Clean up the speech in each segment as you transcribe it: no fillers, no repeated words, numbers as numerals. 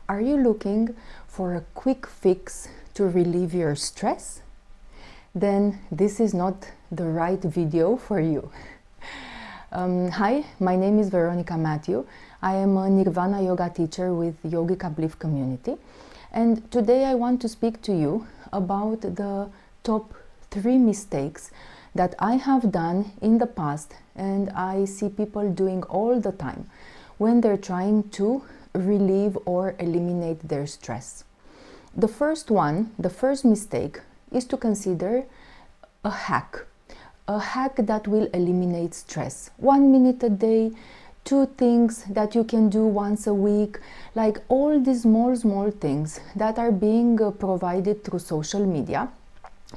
Are you looking for a quick fix to relieve your stress? Then this is not the right video for you. Hi, my name is Veronica Matthew. I am a Nirvana yoga teacher with Yogic Uplift Community, and today I want to speak to you about the top 3 mistakes that I have done in the past and I see people doing all the time when they're trying to relieve or eliminate their stress. The first mistake is to consider a hack that will eliminate stress. 1 minute a day, 2 things that you can do once a week, like all these small things that are being provided through social media,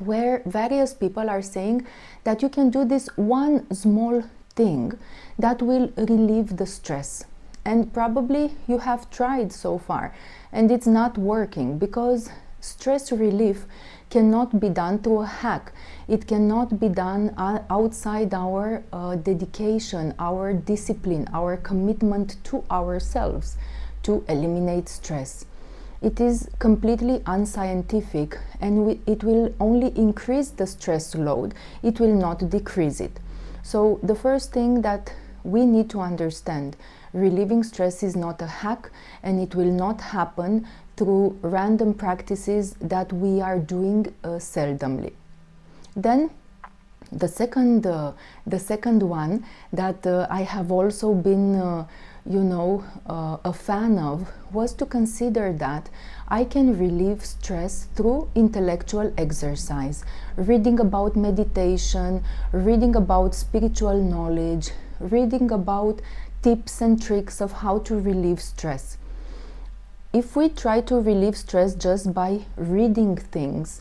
where various people are saying that you can do this one small thing that will relieve the stress. And probably you have tried so far and it's not working, because stress relief cannot be done through a hack. It cannot be done outside our dedication, our discipline, our commitment to ourselves to eliminate stress. It is completely unscientific, and it will only increase the stress load. It will not decrease it. So the first thing that we need to understand: relieving stress is not a hack, and it will not happen through random practices that we are doing seldomly. Then the second one that I have also been a fan of was to consider that I can relieve stress through intellectual exercise, reading about meditation, reading about spiritual knowledge, reading about tips and tricks of how to relieve stress. If we try to relieve stress just by reading things,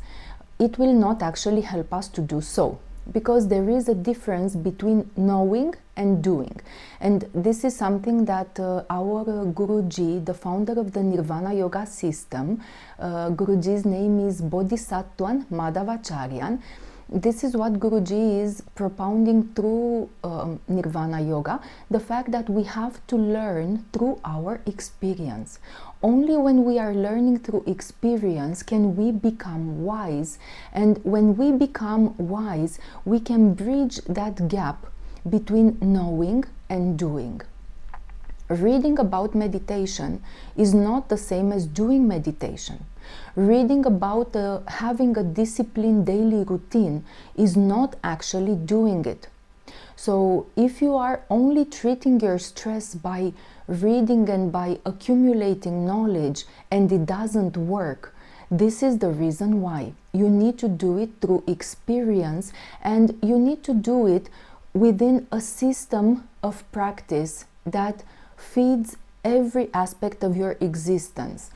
it will not actually help us to do so, because there is a difference between knowing and doing. And this is something that our Guruji, the founder of the Nirvana Yoga system, Guruji's name is Bodhisattwan Madhavacharyan. This is what Guruji is propounding through Nirvana Yoga, the fact that we have to learn through our experience. Only when we are learning through experience can we become wise, and when we become wise, we can bridge that gap between knowing and doing. Reading about meditation is not the same as doing meditation. Reading about having a disciplined daily routine is not actually doing it. So if you are only treating your stress by reading and by accumulating knowledge and it doesn't work, this is the reason why. You need to do it through experience, and you need to do it within a system of practice that feeds every aspect of your existence.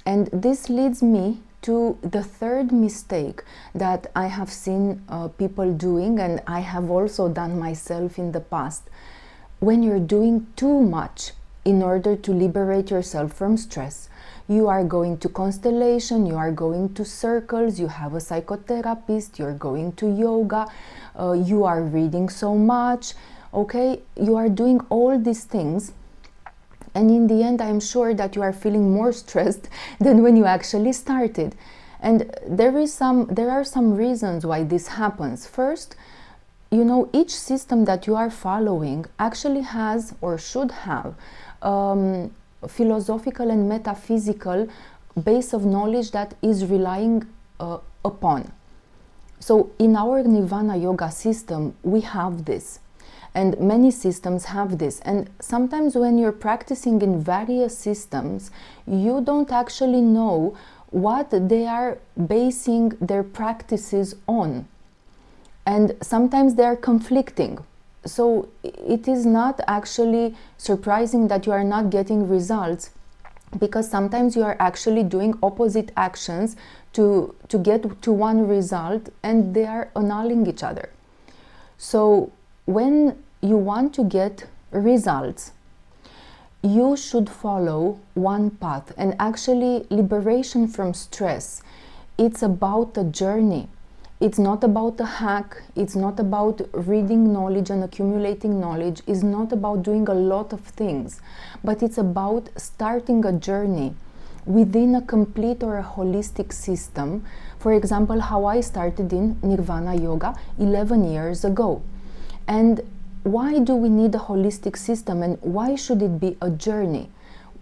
And this leads me to the third mistake that I have seen people doing, and I have also done myself in the past. When you're doing too much in order to liberate yourself from stress, you are going to constellation, you are going to circles, you have a psychotherapist, you're going to yoga, you are reading so much, okay? You are doing all these things, and in the end, I'm sure that you are feeling more stressed than when you actually started. And there are some reasons why this happens. First, each system that you are following actually has, or should have, philosophical and metaphysical base of knowledge that is relying upon. So in our Nirvana Yoga system, we have this. And many systems have this. And sometimes when you're practicing in various systems, you don't actually know what they are basing their practices on. And sometimes they are conflicting. So it is not actually surprising that you are not getting results, because sometimes you are actually doing opposite actions to get to one result, and they are annulling each other. So when you want to get results, you should follow one path. And actually, liberation from stress, it's about a journey. It's not about a hack. It's not about reading knowledge and accumulating knowledge. It's not about doing a lot of things, but it's about starting a journey within a complete or a holistic system. For example, how I started in Nirvana Yoga 11 years ago. And why do we need a holistic system, and why should it be a journey?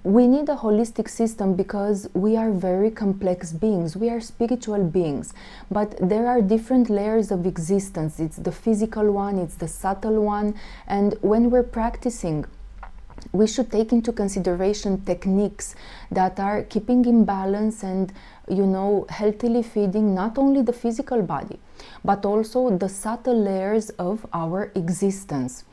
We need a holistic system because we are very complex beings. We are spiritual beings, but there are different layers of existence. It's the physical one, it's the subtle one, and when we're practicing, we should take into consideration techniques that are keeping in balance and, healthily feeding not only the physical body, but also the subtle layers of our existence.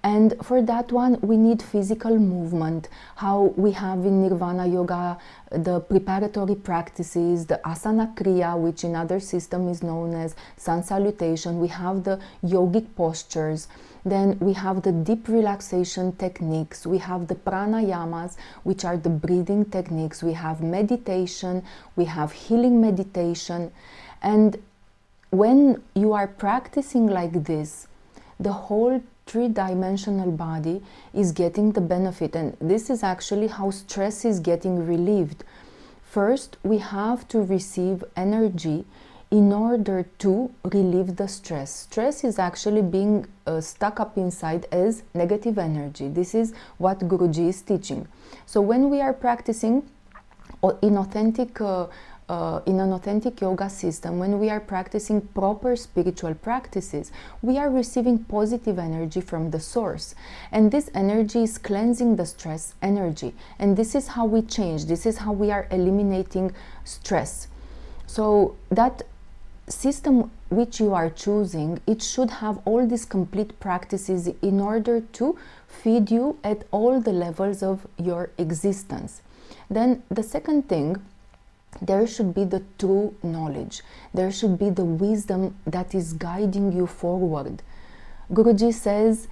And for that one, we need physical movement, how we have in Nirvana Yoga the preparatory practices, the Asana Kriya, which in other system is known as Sun Salutation. We have the yogic postures. Then we have the deep relaxation techniques. We have the pranayamas, which are the breathing techniques. We have meditation. We have healing meditation. And when you are practicing like this, the whole three-dimensional body is getting the benefit, and this is actually how stress is getting relieved. First, we have to receive energy in order to relieve the stress. Stress is actually being stuck up inside as negative energy. This is what Guruji is teaching. So when we are practicing in an authentic yoga system, when we are practicing proper spiritual practices, we are receiving positive energy from the source. And this energy is cleansing the stress energy. And this is how we change. This is how we are eliminating stress. So that system which you are choosing, it should have all these complete practices in order to feed you at all the levels of your existence. Then the second thing, there should be the true knowledge. There should be the wisdom that is guiding you forward. Guruji says,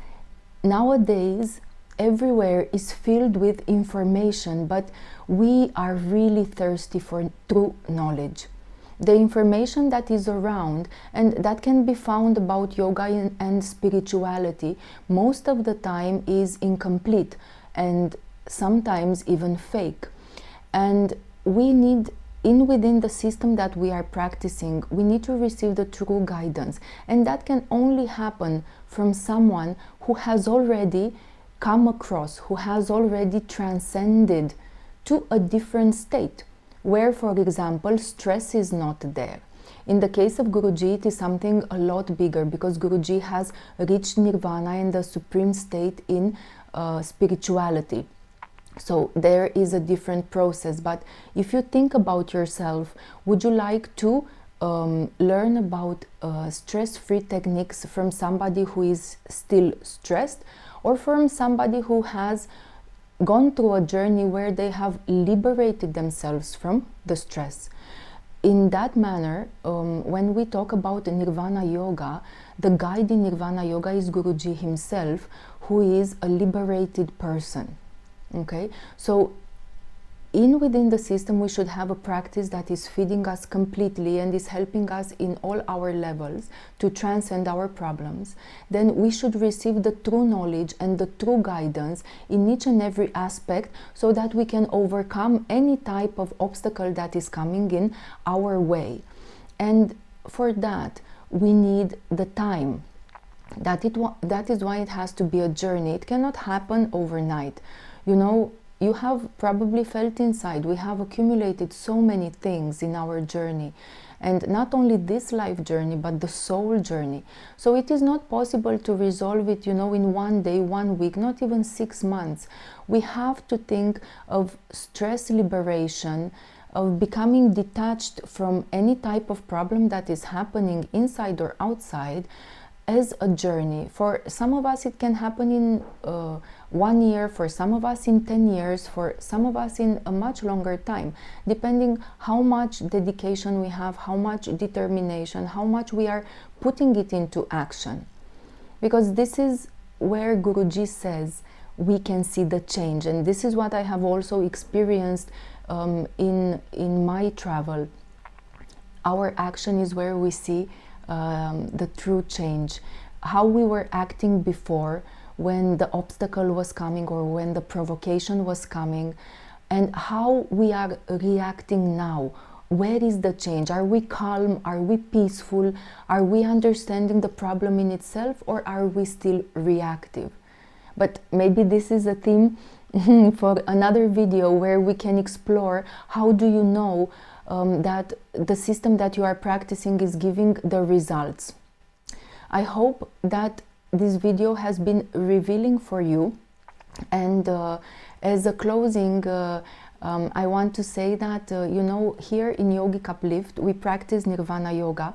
nowadays, everywhere is filled with information, but we are really thirsty for true knowledge. The information that is around and that can be found about yoga and spirituality, most of the time is incomplete and sometimes even fake. And we need, within the system that we are practicing, we need to receive the true guidance. And that can only happen from someone who has already come across, who has already transcended to a different state, where, for example, stress is not there. In the case of Guruji, it is something a lot bigger, because Guruji has reached nirvana and the supreme state in spirituality. So there is a different process. But if you think about yourself, would you like to learn about stress-free techniques from somebody who is still stressed, or from somebody who has gone through a journey where they have liberated themselves from the stress? In that manner, when we talk about Nirvana Yoga, the guide in Nirvana Yoga is Guruji himself, who is a liberated person. Okay, so within the system, we should have a practice that is feeding us completely and is helping us in all our levels to transcend our problems. Then we should receive the true knowledge and the true guidance in each and every aspect, so that we can overcome any type of obstacle that is coming in our way. And for that, we need the time. That is why it has to be a journey. It cannot happen overnight. You have probably felt inside, we have accumulated so many things in our journey, and not only this life journey, but the soul journey. So it is not possible to resolve it, in one day, 1 week, not even 6 months. We have to think of stress liberation, of becoming detached from any type of problem that is happening inside or outside, as a journey. For some of us, it can happen in 1 year, for some of us in 10 years, for some of us in a much longer time, depending how much dedication we have, how much determination, how much we are putting it into action. Because this is where Guruji says we can see the change, and this is what I have also experienced in my travel. Our action is where we see the true change. How we were acting before, when the obstacle was coming or when the provocation was coming, and how we are reacting now. Where is the change? Are we calm? Are we peaceful? Are we understanding the problem in itself, or are we still reactive? But maybe this is a theme for another video where we can explore how do you know that the system that you are practicing is giving the results. I hope that this video has been revealing for you, and as a closing, I want to say that you know, here in Yogic Uplift we practice Nirvana Yoga,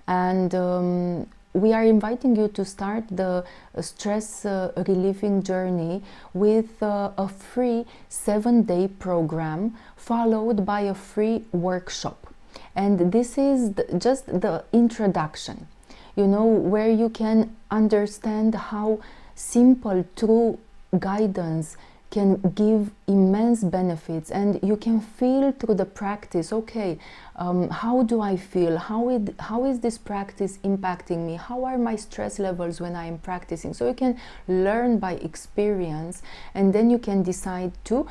and we are inviting you to start the stress relieving journey with a free 7-day program followed by a free workshop. And this is just the introduction, you know, where you can understand how simple, true guidance can give immense benefits, and you can feel through the practice, okay, how do I feel? How is this practice impacting me? How are my stress levels when I am practicing? So you can learn by experience, and then you can decide to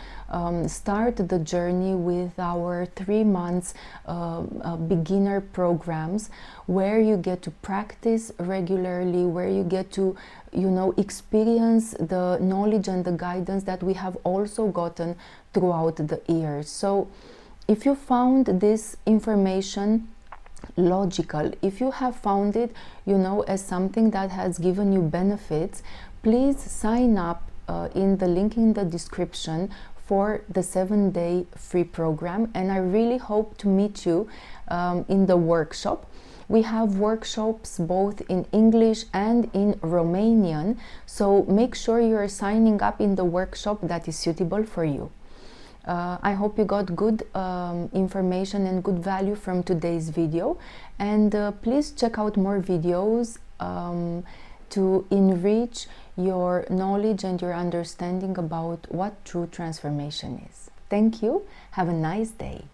start the journey with our 3 months beginner programs, where you get to practice regularly, where you get to, you know, experience the knowledge and the guidance that we have also gotten throughout the years. So if you found this information logical, if you have found it, you know, as something that has given you benefits, please sign up in the link in the description for the 7-day free program, and I really hope to meet you in the workshop. We have workshops both in English and in Romanian, so make sure you are signing up in the workshop that is suitable for you. I hope you got good information and good value from today's video, and please check out more videos to enrich your knowledge and your understanding about what true transformation is. Thank you. Have a nice day.